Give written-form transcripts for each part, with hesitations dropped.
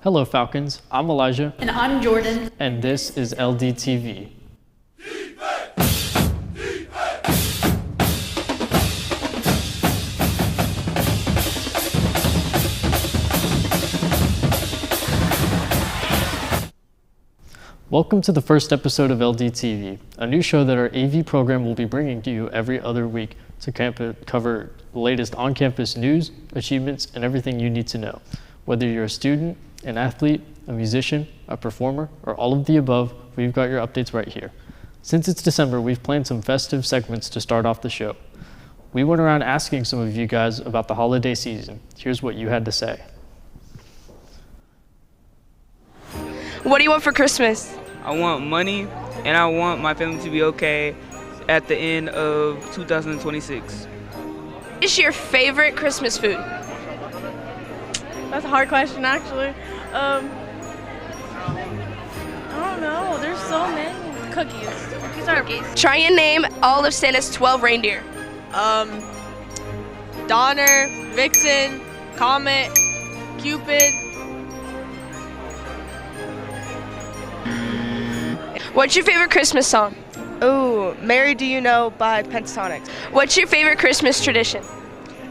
Hello Falcons, I'm Elijah. And I'm Jordan. And this is LDTV. Welcome to the first episode of LDTV, a new show that our AV program will be bringing to you every other week to cover the latest on-campus news, achievements, and everything you need to know. Whether you're a student, an athlete, a musician, a performer, or all of the above, we've got your updates right here. Since it's December, we've planned some festive segments to start off the show. We went around asking some of you guys about the holiday season. Here's what you had to say. What do you want for Christmas? I want money, and I want my family to be okay at the end of 2026. What is your favorite Christmas food? That's a hard question, actually. I don't know. There's so many. Cookies. Try and name all of Santa's 12 reindeer. Donner, Vixen, Comet, Cupid. What's your favorite Christmas song? Ooh, Mary Do You Know by Pentatonics. What's your favorite Christmas tradition?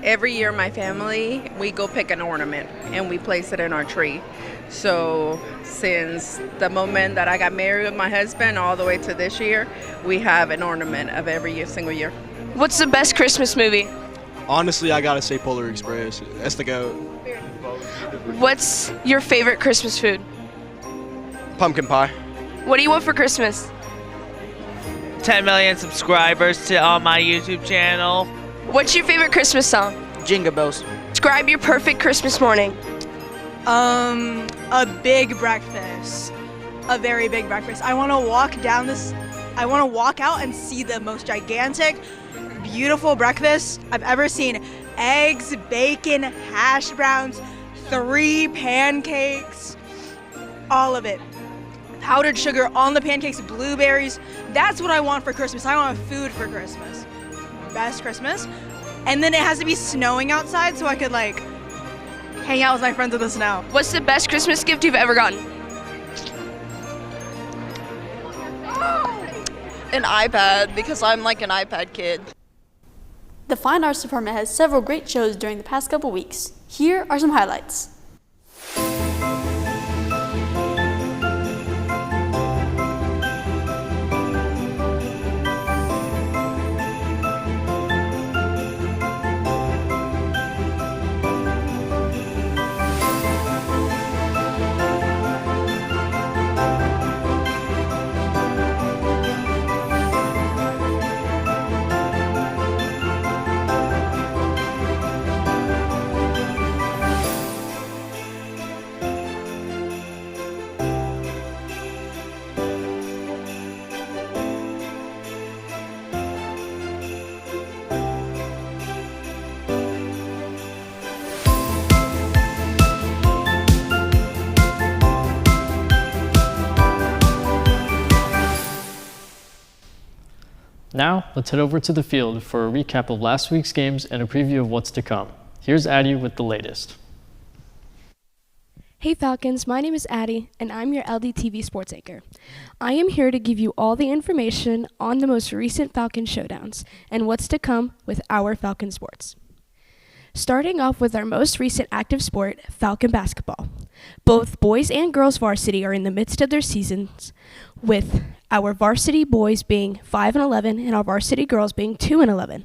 Every year, my family, we go pick an ornament and we place it in our tree. So since the moment that I got married with my husband all the way to this year, we have an ornament of every single year. What's the best Christmas movie? Honestly, I gotta say Polar Express. That's the GOAT. What's your favorite Christmas food? Pumpkin pie. What do you want for Christmas? 10 million subscribers on my YouTube channel. What's your favorite Christmas song? Jingle bells. Describe your perfect Christmas morning. A big breakfast. A very big breakfast. I want to walk out and see the most gigantic, beautiful breakfast I've ever seen. Eggs, bacon, hash browns, 3 pancakes, all of it. Powdered sugar on the pancakes, blueberries. That's what I want for Christmas. I want food for Christmas. Best Christmas. And then it has to be snowing outside so I could hang out with my friends in the snow. What's the best Christmas gift you've ever gotten? An iPad, because I'm like an iPad kid. The Fine Arts Department has several great shows during the past couple weeks. Here are some highlights. Now, let's head over to the field for a recap of last week's games and a preview of what's to come. Here's Addie with the latest. Hey Falcons, my name is Addie, and I'm your LDTV sports anchor. I am here to give you all the information on the most recent Falcon showdowns and what's to come with our Falcon sports. Starting off with our most recent active sport, Falcon basketball. Both boys and girls varsity are in the midst of their seasons, with our varsity boys being 5-11 and our varsity girls being 2-11.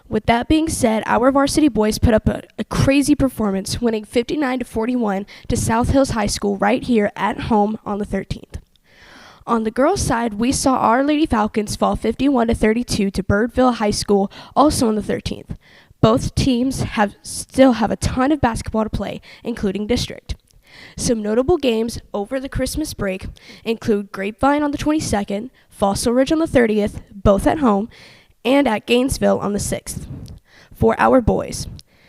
With that being said, our varsity boys put up a crazy performance, winning 59-41 to South Hills High School right here at home on the 13th. On the girls' side, we saw our Lady Falcons fall 51-32 to Birdville High School, also on the 13th. Both teams still have a ton of basketball to play, including district. Some notable games over the Christmas break include Grapevine on the 22nd, Fossil Ridge on the 30th, both at home, and at Gainesville on the 6th. For our boys,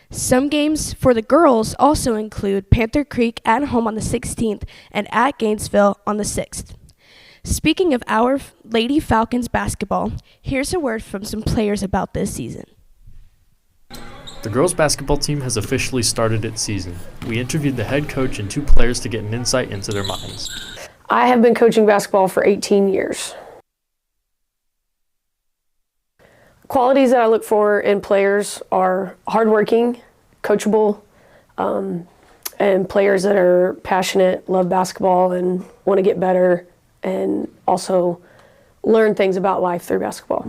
some games for the girls also include Panther Creek at home on the 16th and at Gainesville on the 6th. Speaking of our Lady Falcons basketball, here's a word from some players about this season. The girls' basketball team has officially started its season. We interviewed the head coach and 2 players to get an insight into their minds. I have been coaching basketball for 18 years. Qualities that I look for in players are hardworking, coachable, and players that are passionate, love basketball, and want to get better, and also learn things about life through basketball.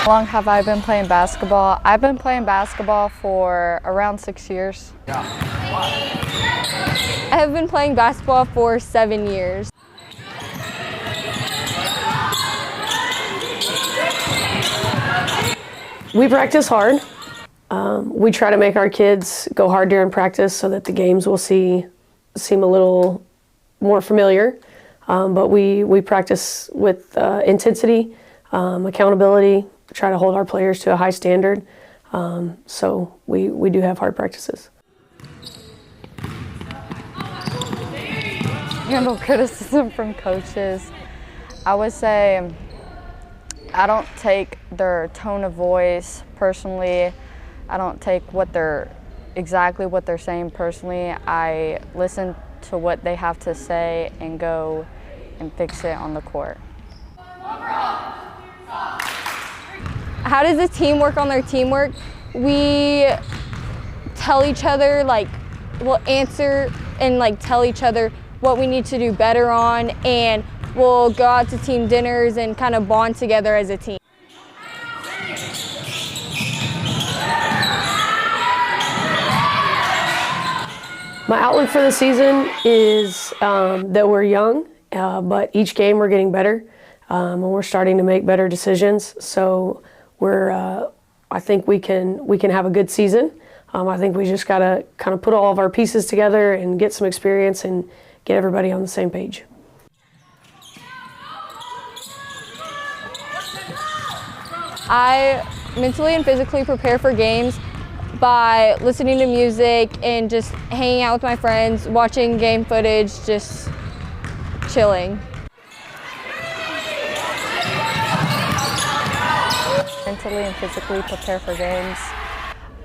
How long have I been playing basketball? I've been playing basketball for around 6 years. I have been playing basketball for 7 years. We practice hard. We try to make our kids go hard during practice so that the games will seem a little more familiar. But we practice with intensity, accountability, try to hold our players to a high standard. So we do have hard practices. Handle criticism from coaches. I would say I don't take their tone of voice personally. I don't take exactly what they're saying personally. I listen to what they have to say and go and fix it on the court. How does the team work on their teamwork? We tell each other, we'll answer and tell each other what we need to do better on, and we'll go out to team dinners and kind of bond together as a team. My outlook for the season is that we're young, but each game we're getting better, and we're starting to make better decisions. So I think we can have a good season. I think we just gotta kind of put all of our pieces together and get some experience and get everybody on the same page. I mentally and physically prepare for games by listening to music and just hanging out with my friends, watching game footage, just chilling. Mentally and physically prepare for games.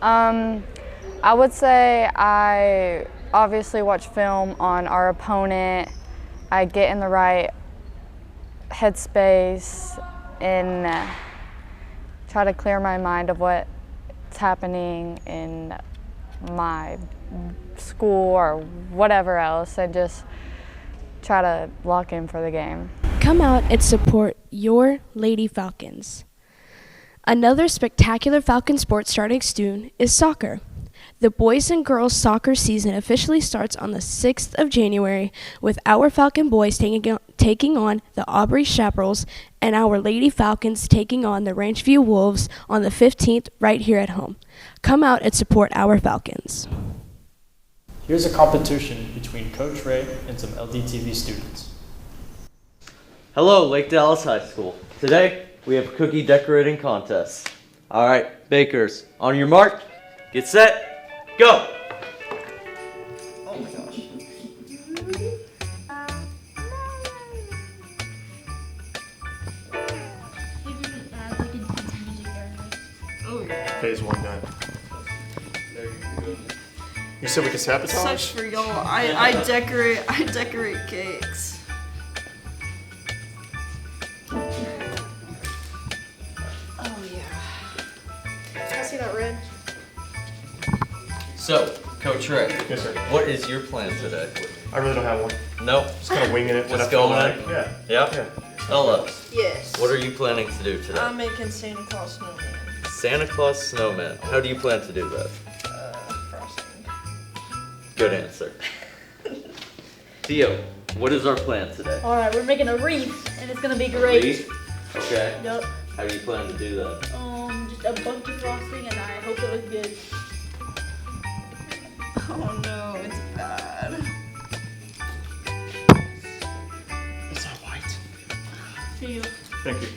I would say I obviously watch film on our opponent. I get in the right headspace and try to clear my mind of what's happening in my school or whatever else, and just try to lock in for the game. Come out and support your Lady Falcons. Another spectacular Falcon sport starting soon is soccer. The boys and girls soccer season officially starts on the 6th of January with our Falcon boys taking on the Aubrey Chaparrals and our Lady Falcons taking on the Ranchview Wolves on the 15th right here at home. Come out and support our Falcons. Here's a competition between Coach Ray and some LDTV students. Hello, Lake Dallas High School. Today, we have a cookie decorating contest. All right, bakers, on your mark, get set, go! Oh my gosh. Phase 1 done. You said we could sabotage? Such for y'all. I decorate cakes. Oh yeah. Can I see that red? So, Coach Ray. Yes, sir. What is your plan today? I really don't have one. Nope. Just kind of winging it. Just going in? Yeah. Yeah? Tell us. Yes. What are you planning to do today? I'm making Santa Claus snowman. Santa Claus snowman. How do you plan to do that? Frosting. Good answer. Theo, what is our plan today? Alright, we're making a wreath, and it's gonna be great. Wreath? Okay. Yep. How do you plan to do that? Just a bunch of frosting, and I hope it looks good. Oh no, it's bad. It's not white. To you. Thank you.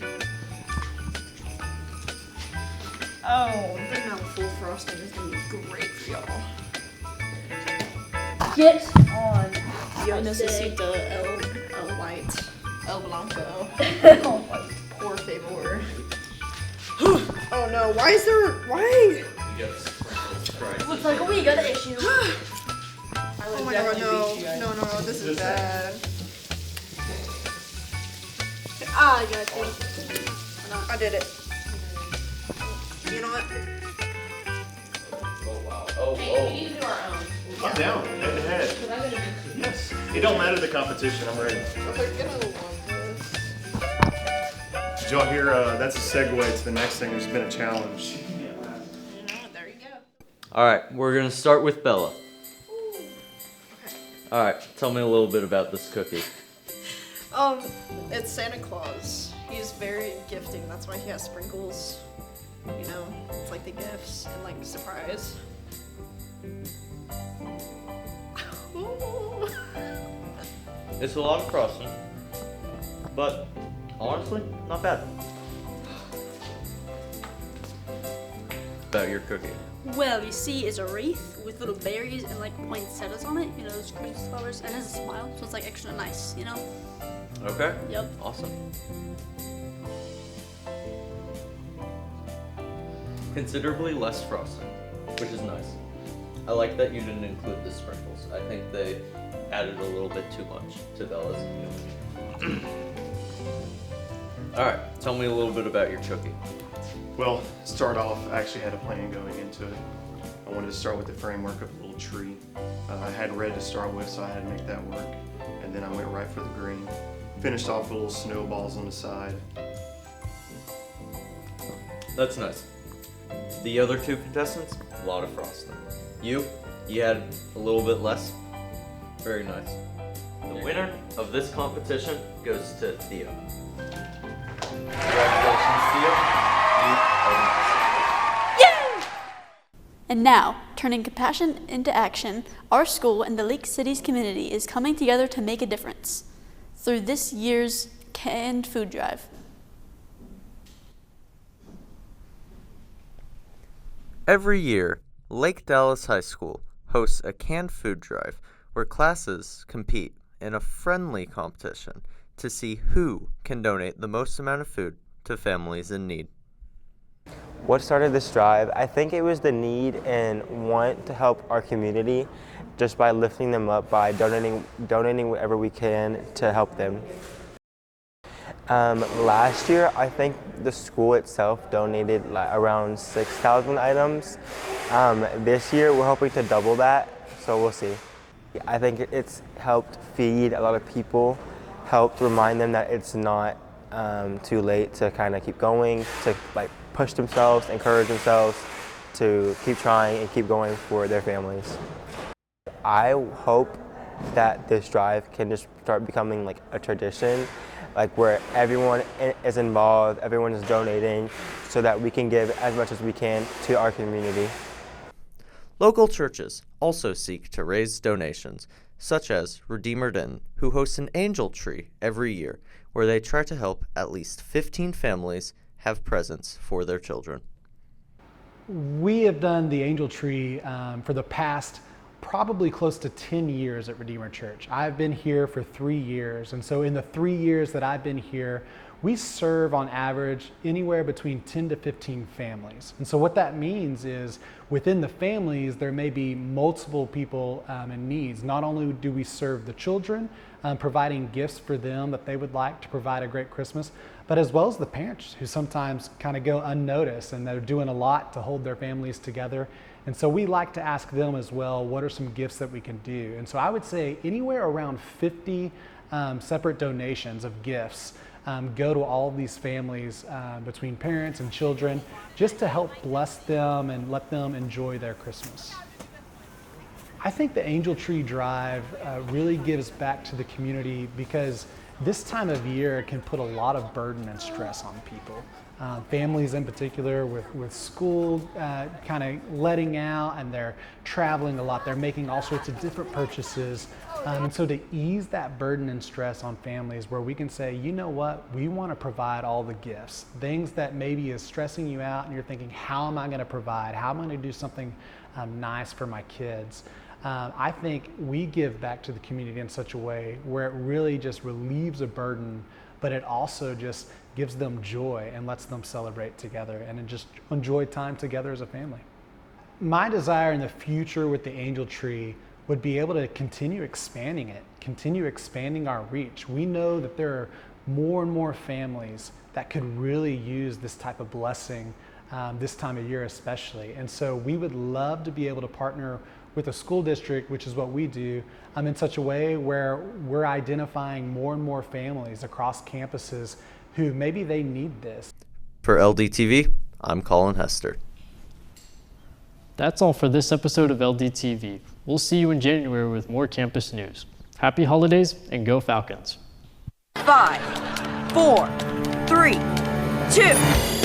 Oh, the now full frosting is gonna be great for y'all. Get on. Yo necesito el white, el blanco. Por favor. Oh no, why is there, why? Looks like we got an issue. Oh my god, no, this is bad. Ah, I got it. I did it. You know what? Oh wow. Oh. We need to do our own. I'm down, head to head. Yes. It don't matter the competition, I'm ready. Did y'all hear, that's a segue to the next thing, there's been a challenge. There you go. Alright, we're gonna start with Bella. Alright, tell me a little bit about this cookie. It's Santa Claus. He's very gifting, that's why he has sprinkles. You know, it's like the gifts and like surprise. It's a lot of frosting, but honestly, not bad. About your cookie. Well, you see, it's a wreath with little berries and like poinsettias on it. You know, those Christmas flowers, and it has a smile, so it's like extra nice. You know. Okay. Yep. Awesome. Considerably less frosting, which is nice. I like that you didn't include the sprinkles. I think they added a little bit too much to Bella's. Alright, tell me a little bit about your cookie. Well, start off, I actually had a plan going into it. I wanted to start with the framework of a little tree. I had red to start with, so I had to make that work. And then I went right for the green. Finished off with little snowballs on the side. That's nice. The other two contestants, a lot of frosting. You had a little bit less. Very nice. The winner of this competition goes to Theo. Congratulations, Theo. You are next. And now, turning compassion into action, our school and the Lake City's community is coming together to make a difference through this year's canned food drive. Every year, Lake Dallas High School hosts a canned food drive where classes compete in a friendly competition to see who can donate the most amount of food to families in need. What started this drive? I think it was the need and want to help our community just by lifting them up by donating whatever we can to help them. Last year, I think the school itself donated around 6,000 items. This year, we're hoping to double that, so we'll see. I think it's helped feed a lot of people, helped remind them that it's not too late to kind of keep going, to push themselves, encourage themselves to keep trying and keep going for their families. I hope that this drive can just start becoming a tradition, where everyone is involved, everyone is donating, so that we can give as much as we can to our community. Local churches also seek to raise donations, such as Redeemer Denton, who hosts an angel tree every year, where they try to help at least 15 families have presents for their children. We have done the angel tree for the past probably close to 10 years at Redeemer Church. I've been here for 3 years, and so in the 3 years that I've been here, we serve on average anywhere between 10 to 15 families. And so what that means is within the families, there may be multiple people in needs. Not only do we serve the children, providing gifts for them that they would like to provide a great Christmas, but as well as the parents who sometimes kind of go unnoticed and they're doing a lot to hold their families together. And so we like to ask them as well, what are some gifts that we can do? And so I would say anywhere around 50 separate donations of gifts go to all of these families between parents and children, just to help bless them and let them enjoy their Christmas. I think the Angel Tree Drive really gives back to the community because this time of year can put a lot of burden and stress on people. Families in particular with school kind of letting out and they're traveling a lot. They're making all sorts of different purchases. And so to ease that burden and stress on families where we can say, you know what, we want to provide all the gifts, things that maybe is stressing you out and you're thinking, how am I going to provide? How am I going to do something nice for my kids? I think we give back to the community in such a way where it really just relieves a burden, but it also just gives them joy and lets them celebrate together and just enjoy time together as a family. My desire in the future with the Angel Tree would be able to continue expanding it, continue expanding our reach. We know that there are more and more families that could really use this type of blessing this time of year especially. And so we would love to be able to partner with a school district, which is what we do, in such a way where we're identifying more and more families across campuses who maybe they need this. For LDTV, I'm Colin Hester. That's all for this episode of LDTV. We'll see you in January with more campus news. Happy holidays and go Falcons. 5, 4, 3, 2.